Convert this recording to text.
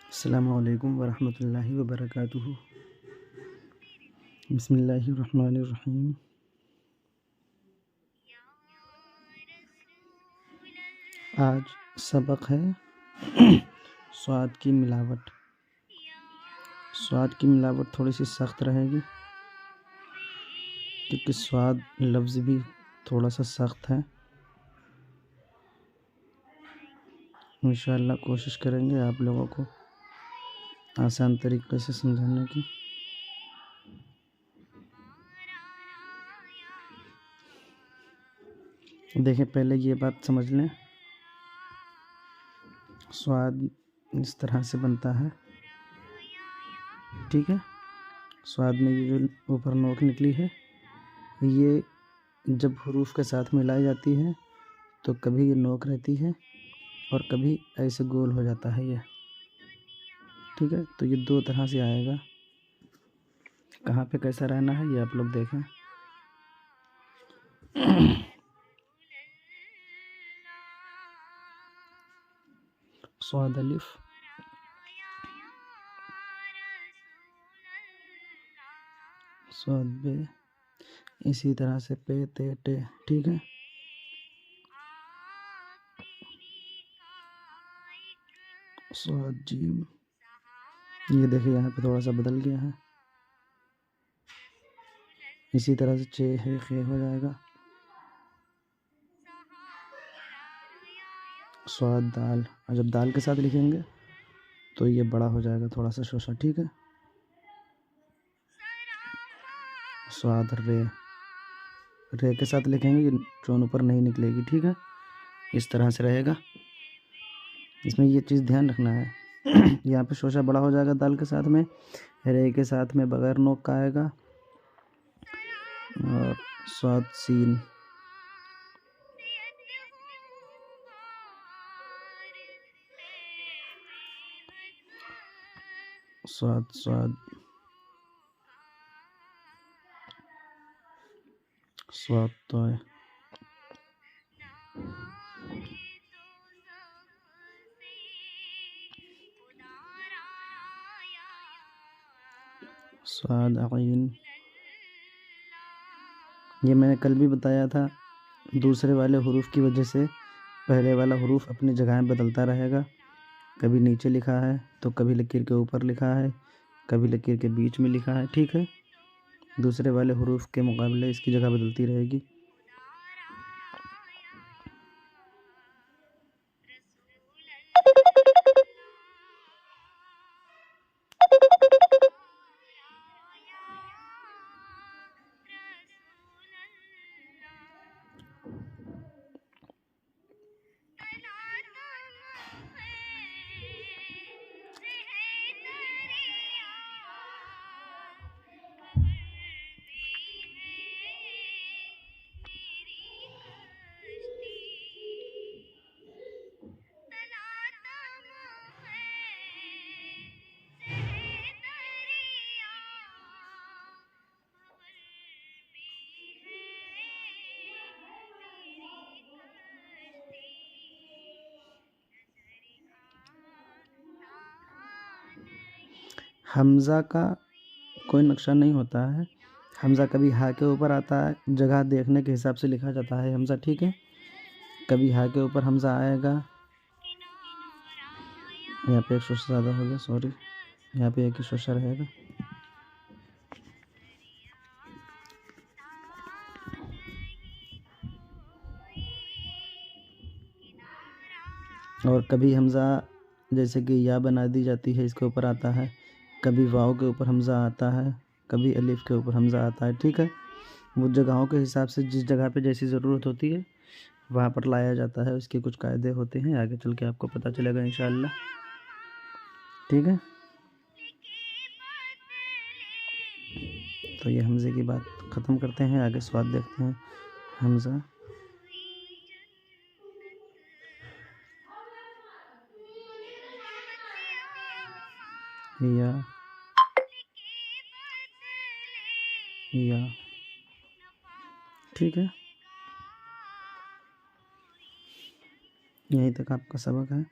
अस्सलामुअलैकुम वरहमतुल्लाहि वबरकातुहू। बिस्मिल्लाहिर्रहमानिर्रहीम। आज सबक है स्वाद की मिलावट। स्वाद की मिलावट थोड़ी सी सख्त रहेगी क्योंकि स्वाद लफ्ज़ भी थोड़ा सा सख्त है। इंशाअल्लाह कोशिश करेंगे आप लोगों को आसान तरीके से समझाने की। देखें, पहले ये बात समझ लें, स्वाद इस तरह से बनता है, ठीक है। स्वाद में ये जो ऊपर नोक निकली है, ये जब हुरूफ के साथ मिलाई जाती है तो कभी ये नोक रहती है और कभी ऐसे गोल हो जाता है ये, ठीक है। तो ये दो तरह से आएगा। कहाँ पे कैसा रहना है ये आप लोग देखें। स्वाद अलिफ, स्वाद बे, इसी तरह से पे ते टे, ठीक है। स्वाद जीम, ये देखिए यहाँ पे थोड़ा सा बदल गया है। इसी तरह से चे है खे हो जाएगा। स्वाद दाल, और जब दाल के साथ लिखेंगे तो ये बड़ा हो जाएगा थोड़ा सा शोशा, ठीक है। स्वाद रे, रे के साथ लिखेंगे, ये चोन ऊपर नहीं निकलेगी, ठीक है। इस तरह से रहेगा। इसमें ये चीज़ ध्यान रखना है यहाँ पे शोशा बड़ा हो जाएगा दाल के साथ में, रे के साथ में बगैर नोक का आएगा। और स्वाद सीन, स्वाद स्वाद, स्वाद तो है। स्वाद अकीन, ये मैंने कल भी बताया था, दूसरे वाले हुरूफ की वजह से पहले वाला हुरूफ अपनी जगह बदलता रहेगा। कभी नीचे लिखा है तो कभी लकीर के ऊपर लिखा है, कभी लकीर के बीच में लिखा है, ठीक है। दूसरे वाले हुरूफ के मुकाबले इसकी जगह बदलती रहेगी। हमज़ा का कोई नक्शा नहीं होता है। हमज़ा कभी हा के ऊपर आता है, जगह देखने के हिसाब से लिखा जाता है हमज़ा, ठीक है। कभी हा के ऊपर हमज़ा आएगा, यहाँ पे एक शोशा ज़्यादा हो गया, सॉरी, यहाँ पे एक ही शोशा रहेगा। और कभी हमज़ा जैसे कि या बना दी जाती है, इसके ऊपर आता है। कभी वाव के ऊपर हमज़ा आता है, कभी अलिफ के ऊपर हमज़ा आता है, ठीक है। वो जगहों के हिसाब से जिस जगह पे जैसी ज़रूरत होती है वहाँ पर लाया जाता है। उसके कुछ कायदे होते हैं, आगे चल के आपको पता चलेगा इंशाअल्लाह, ठीक है। तो ये हमज़े की बात ख़त्म करते हैं, आगे स्वाद देखते हैं। हमज़ा, या, ठीक है। यहीं तक आपका सबक है।